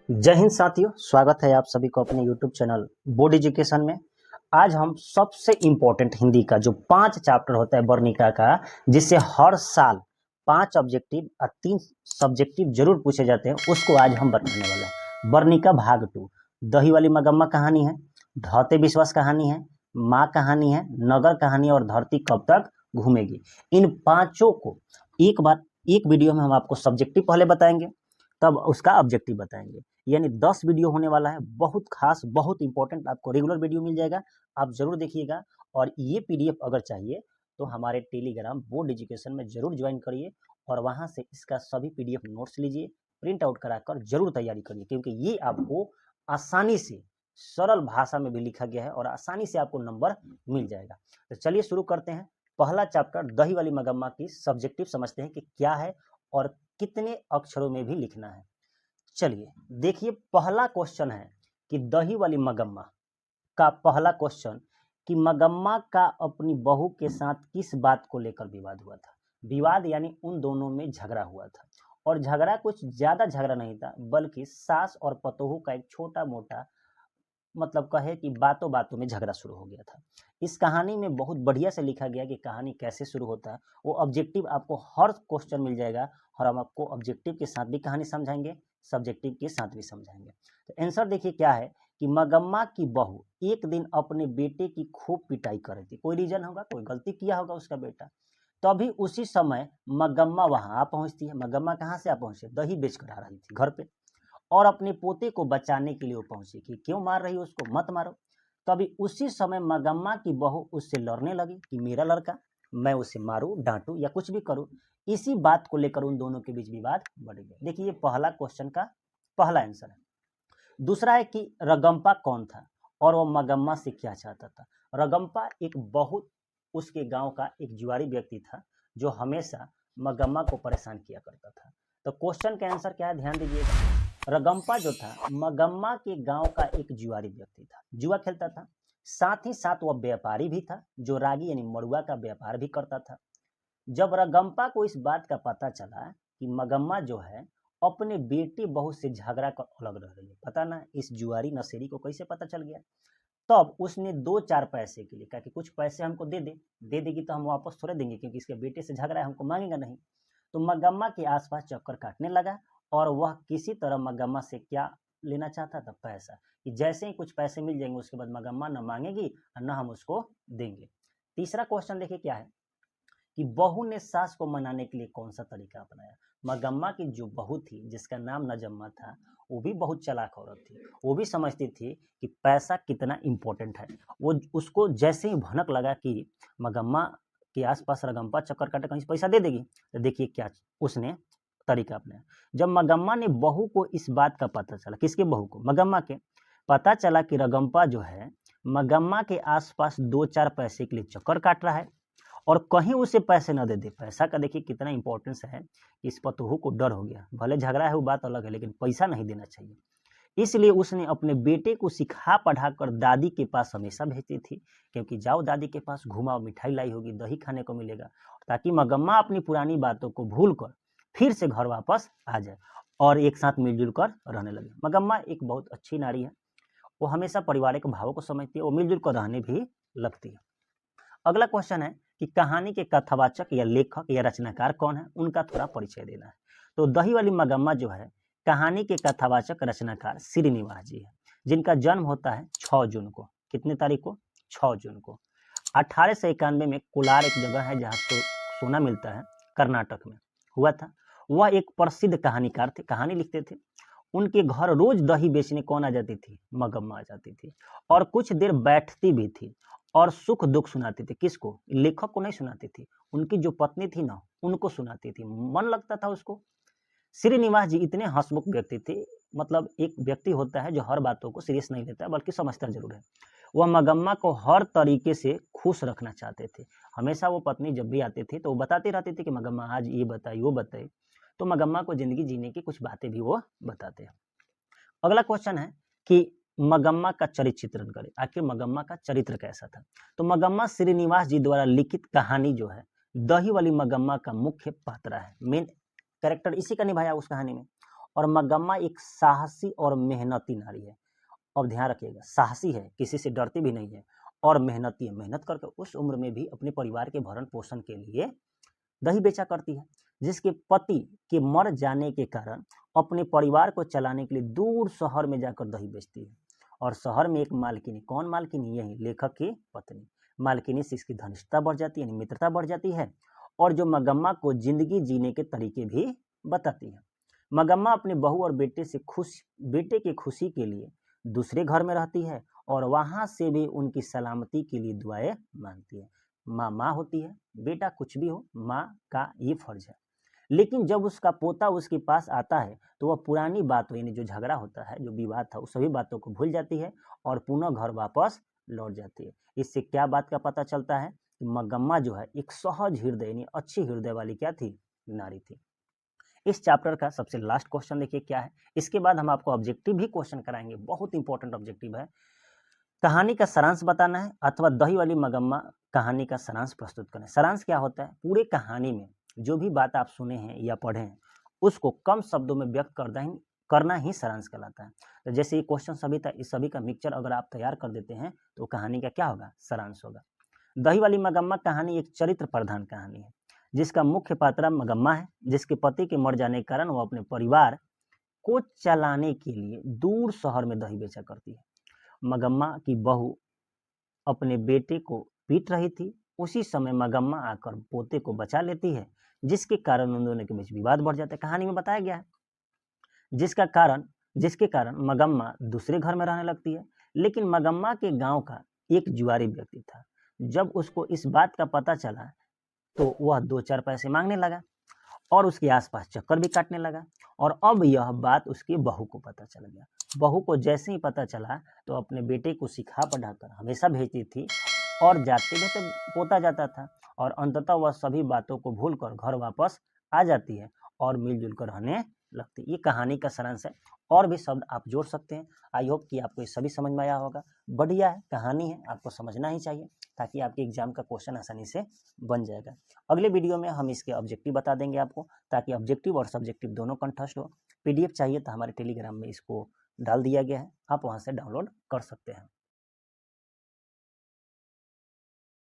जय हिंद साथियों, स्वागत है आप सभी को अपने YouTube चैनल बोर्ड एजुकेशन में। आज हम सबसे इम्पोर्टेंट हिंदी का जो 5 चैप्टर होता है वर्णिका का, जिससे हर साल 5 ऑब्जेक्टिव और 3 सब्जेक्टिव जरूर पूछे जाते हैं, उसको आज हम बताने वाले हैं। वर्णिका भाग 2, दही वाली मगम्मा कहानी है, धौते विश्वास कहानी है, माँ कहानी है, नगर कहानी और धरती कब तक घूमेगी। इन पांचों को एक बार एक वीडियो में हम आपको सब्जेक्टिव पहले बताएंगे, तब उसका ऑब्जेक्टिव बताएंगे। यानी 10 वीडियो होने वाला है, बहुत खास, बहुत इंपॉर्टेंट। आपको रेगुलर वीडियो मिल जाएगा, आप जरूर देखिएगा। और ये पीडीएफ अगर चाहिए तो हमारे टेलीग्राम बोर्ड एजुकेशन में जरूर ज्वाइन करिए और वहां से इसका सभी पीडीएफ नोट्स लीजिए, प्रिंट आउट कराकर जरूर तैयारी करिए, क्योंकि ये आपको आसानी से सरल भाषा में भी लिखा गया है और आसानी से आपको नंबर मिल जाएगा। तो चलिए शुरू करते हैं। पहला चैप्टर दही वाली मगम्मा की सब्जेक्टिव समझते हैं कि क्या है और कितने अक्षरों में भी लिखना है। चलिए देखिए, पहला क्वेश्चन है कि दही वाली मगम्मा का पहला क्वेश्चन कि मगम्मा का अपनी बहू के साथ किस बात को लेकर विवाद हुआ था। विवाद यानी उन दोनों में झगड़ा हुआ था, और झगड़ा कुछ ज्यादा झगड़ा नहीं था, बल्कि सास और पतोहू का एक छोटा मोटा, मतलब कहे कि बातों बातों में झगड़ा शुरू हो गया था। इस कहानी में बहुत बढ़िया से लिखा गया कि कहानी कैसे शुरू होता है। वो ऑब्जेक्टिव आपको हर क्वेश्चन मिल जाएगा, और हम आपको ऑब्जेक्टिव के साथ भी कहानी समझाएंगे, सब्जेक्टिव के साथ भी समझाएंगे। तो आंसर देखिए क्या है कि मगम्मा की बहू एक दिन अपने बेटे की खूब पिटाई कर रही थी। कोई रीजन होगा, कोई गलती किया होगा उसका बेटा। तभी उसी समय मगम्मा वहां आ पहुंचती है। मगम्मा कहाँ से आ पहुंचे? दही बेच कर आ रही थी घर पे, और अपने पोते को बचाने के लिए वो पहुंची कि क्यों मार रही हो उसको, मत मारो। तभी उसी समय मगम्मा की बहू उससे लड़ने लगी कि मेरा लड़का, मैं उसे मारूं, डांटूं या कुछ भी करूं। इसी बात को लेकर उन दोनों के बीच विवाद बढ़ गया। देखिए, ये पहला क्वेश्चन का पहला आंसर है। दूसरा है कि रगम्पा कौन था और वो मगम्मा से क्या चाहता था। रगम्पा एक बहुत उसके गांव का एक जुआरी व्यक्ति था, जो हमेशा मगम्मा को परेशान किया करता था। तो क्वेश्चन का आंसर क्या है, ध्यान दीजिएगा। रगम्पा जो था मगम्मा के गांव का एक जुआरी व्यक्ति था, जुआ खेलता था। साथ ही साथ वह व्यापारी भी था, जो रागी यानी मड़ुआ का व्यापार भी करता था। जब रगम्पा को इस बात का पता चला कि मगम्मा जो है अपने बेटी बहू से झगड़ा कर अलग रह रही है, पता ना इस जुआरी नशेड़ी को कैसे पता चल गया, तब उसने 2-4 पैसे के लिए कहा कि कुछ पैसे हमको दे देगी तो हम वापस थोड़े देंगे, क्योंकि इसके बेटे से झगड़ा है, हमको मांगेगा नहीं। तो मगम्मा के आसपास चक्कर काटने लगा, और वह किसी तरह मगम्मा से क्या लेना चाहता था? पैसा, कि जैसे ही कुछ पैसे मिल जाएंगे उसके बाद मगम्मा न मांगेगी और न हम उसको देंगे। तीसरा क्वेश्चन देखिए क्या है कि बहू ने सास को मनाने के लिए कौन सा तरीका अपनाया। मगम्मा की जो बहू थी, जिसका नाम नजम्मा था, वो भी बहुत चालाक औरत थी। वो भी समझती थी कि पैसा कितना इंपॉर्टेंट है। वो उसको जैसे ही भनक लगा कि मगम्मा के आसपास रगम्पा चक्कर काटे, कहीं से पैसा दे देगी, तो देखिए क्या उसने तरीका अपनाया। जब मगम्मा ने बहू को इस बात का पता चला, किसके बहू को? मगम्मा के। पता चला कि रगम्पा जो है मगम्मा के आसपास 2-4 पैसे के लिए चक्कर काट रहा है, और कहीं उसे पैसे न दे दे। पैसा का देखिए कितना इंपॉर्टेंस है। इस पतोहू को डर हो गया, भले झगड़ा है वो बात अलग है, लेकिन पैसा नहीं देना चाहिए। इसलिए उसने अपने बेटे को सिखा पढ़ा कर दादी के पास हमेशा भेजती थी, क्योंकि जाओ दादी के पास, घुमाओ, मिठाई लाई होगी, दही खाने को मिलेगा, ताकि मगम्मा अपनी पुरानी बातों को भूल कर फिर से घर वापस आ जाए और एक साथ मिलजुल कर रहने लगे। मगम्मा एक बहुत अच्छी नारी है, वो हमेशा पारिवारिक भावों को समझती है, वो मिलजुल कर रहने भी लगती है। अगला क्वेश्चन है कि कहानी के कथावाचक या लेखक या रचनाकार कौन है, उनका थोड़ा परिचय देना है। तो दही वाली मगम्मा जो है कहानी के कथावाचक रचनाकार श्रीनिवास जी है, जिनका जन्म होता है 6 जून को। कितने तारीख को? 6 जून को। 1891 में कोलार एक जगह है जहाँ सोना मिलता है, कर्नाटक में हुआ था। वह एक प्रसिद्ध कहानीकार थे, कहानी लिखते थे। उनके घर रोज दही बेचने कौन आ जाती थी? मगम्मा आ जाती थी, और कुछ देर बैठती भी थी और सुख दुख सुनाती थी। किसको? लेखक को नहीं सुनाती थी, उनकी जो पत्नी थी ना, उनको सुनाती थी, मन लगता था उसको। श्रीनिवास जी इतने हंसमुख व्यक्ति थे। मतलब एक व्यक्ति होता है जो हर बातों को सीरियस नहीं लेता, बल्कि समझता जरूर है। वह मगम्मा को हर तरीके से खुश रखना चाहते थे। हमेशा वो पत्नी जब भी आती थी तो वो बताती रहती थी कि मगम्मा आज ये बताई, वो बताई। तो मगम्मा को जिंदगी जीने की कुछ बातें भी वो बताते हैं। अगला क्वेश्चन है कि मगम्मा का चरित्र चित्रण करें। आखिर मगम्मा का चरित्र कैसा था? तो मगम्मा श्रीनिवास जी द्वारा लिखित कहानी जो है दही वाली मगम्मा का मुख्य पात्र है, मेन कैरेक्टर इसी का निभाया उस कहानी में। और मगम्मा एक साहसी और मेहनती नारी है। अब ध्यान रखिएगा, साहसी है, किसी से डरती भी नहीं है, और मेहनती है, मेहनत करके उस उम्र में भी अपने परिवार के भरण पोषण के लिए दही बेचा करती है। जिसके पति के मर जाने के कारण अपने परिवार को चलाने के लिए दूर शहर में जाकर दही बेचती है। और शहर में एक मालकिनी, कौन मालकिनी? यही लेखक की पत्नी मालकिनी से इसकी घनिष्ठता बढ़ जाती है, मित्रता बढ़ जाती है, और जो मगम्मा को जिंदगी जीने के तरीके भी बताती है। मगम्मा अपने बहू और बेटे की खुशी के लिए दूसरे घर में रहती है और वहां से भी उनकी सलामती के लिए दुआएं मांगती है। माँ होती है, बेटा कुछ भी हो, माँ का ये फर्ज है। लेकिन जब उसका पोता उसके पास आता है तो वह पुरानी बातों, यानी जो झगड़ा होता है, जो विवाद था, उस सभी बातों को भूल जाती है और पुनः घर वापस लौट जाती है। इससे क्या बात का पता चलता है कि मगम्मा जो है एक सहज हृदय, यानी अच्छी हृदय वाली क्या थी? नारी थी। इस चैप्टर का सबसे लास्ट क्वेश्चन देखिए क्या है। इसके बाद हम आपको ऑब्जेक्टिव भी क्वेश्चन कराएंगे, बहुत इंपॉर्टेंट ऑब्जेक्टिव है। कहानी का सारांश बताना है अथवा दही वाली मगम्मा कहानी का सारांश प्रस्तुत करें। सारांश क्या होता है? पूरे कहानी में जो भी बात आप सुने हैं या पढ़े हैं उसको कम शब्दों में व्यक्त करना ही सारांश कहलाता है। तो जैसे ये क्वेश्चन सभी था, इस सभी का मिक्सचर अगर आप तैयार कर देते हैं तो कहानी का क्या होगा? सारांश होगा। दही वाली मगम्मा कहानी एक चरित्र प्रधान कहानी है जिसका मुख्य पात्र मगम्मा है, जिसके पति के मर जाने के कारण वो अपने परिवार को चलाने के लिए दूर शहर में दही बेचा करती है। मगम्मा की बहू अपने बेटे को पीट रही थी, उसी समय मगम्मा आकर पोते को बचा लेती है, जिसके कारण उन दोनों के बीच विवाद बढ़ जाता है। कहानी में बताया गया है जिसके कारण मगम्मा दूसरे घर में रहने लगती है। लेकिन मगम्मा के गांव का एक जुआरी व्यक्ति था। जब उसको इस बात का पता चला तो वह 2-4 पैसे मांगने लगा और उसके आसपास चक्कर भी काटने लगा। और अब यह बात उसकी बहू को पता चल गया। बहू को जैसे ही पता चला तो अपने बेटे को सिखा पढ़ाकर हमेशा भेजती थी और जाते भी तो पोता जाता था, और अंततः वह सभी बातों को भूलकर घर वापस आ जाती है और मिलजुल कर रहने लगती है। ये कहानी का सारांश है, और भी शब्द आप जोड़ सकते हैं। आई होप कि आपको ये सभी समझ में आया होगा। बढ़िया है, कहानी है, आपको समझना ही चाहिए ताकि आपके एग्जाम का क्वेश्चन आसानी से बन जाएगा। अगले वीडियो में हम इसके ऑब्जेक्टिव बता देंगे आपको, ताकि ऑब्जेक्टिव और सब्जेक्टिव दोनों कंठस्थ हो। पीडीएफ चाहिए तो हमारे टेलीग्राम में इसको डाल दिया गया है, आप वहाँ से डाउनलोड कर सकते हैं।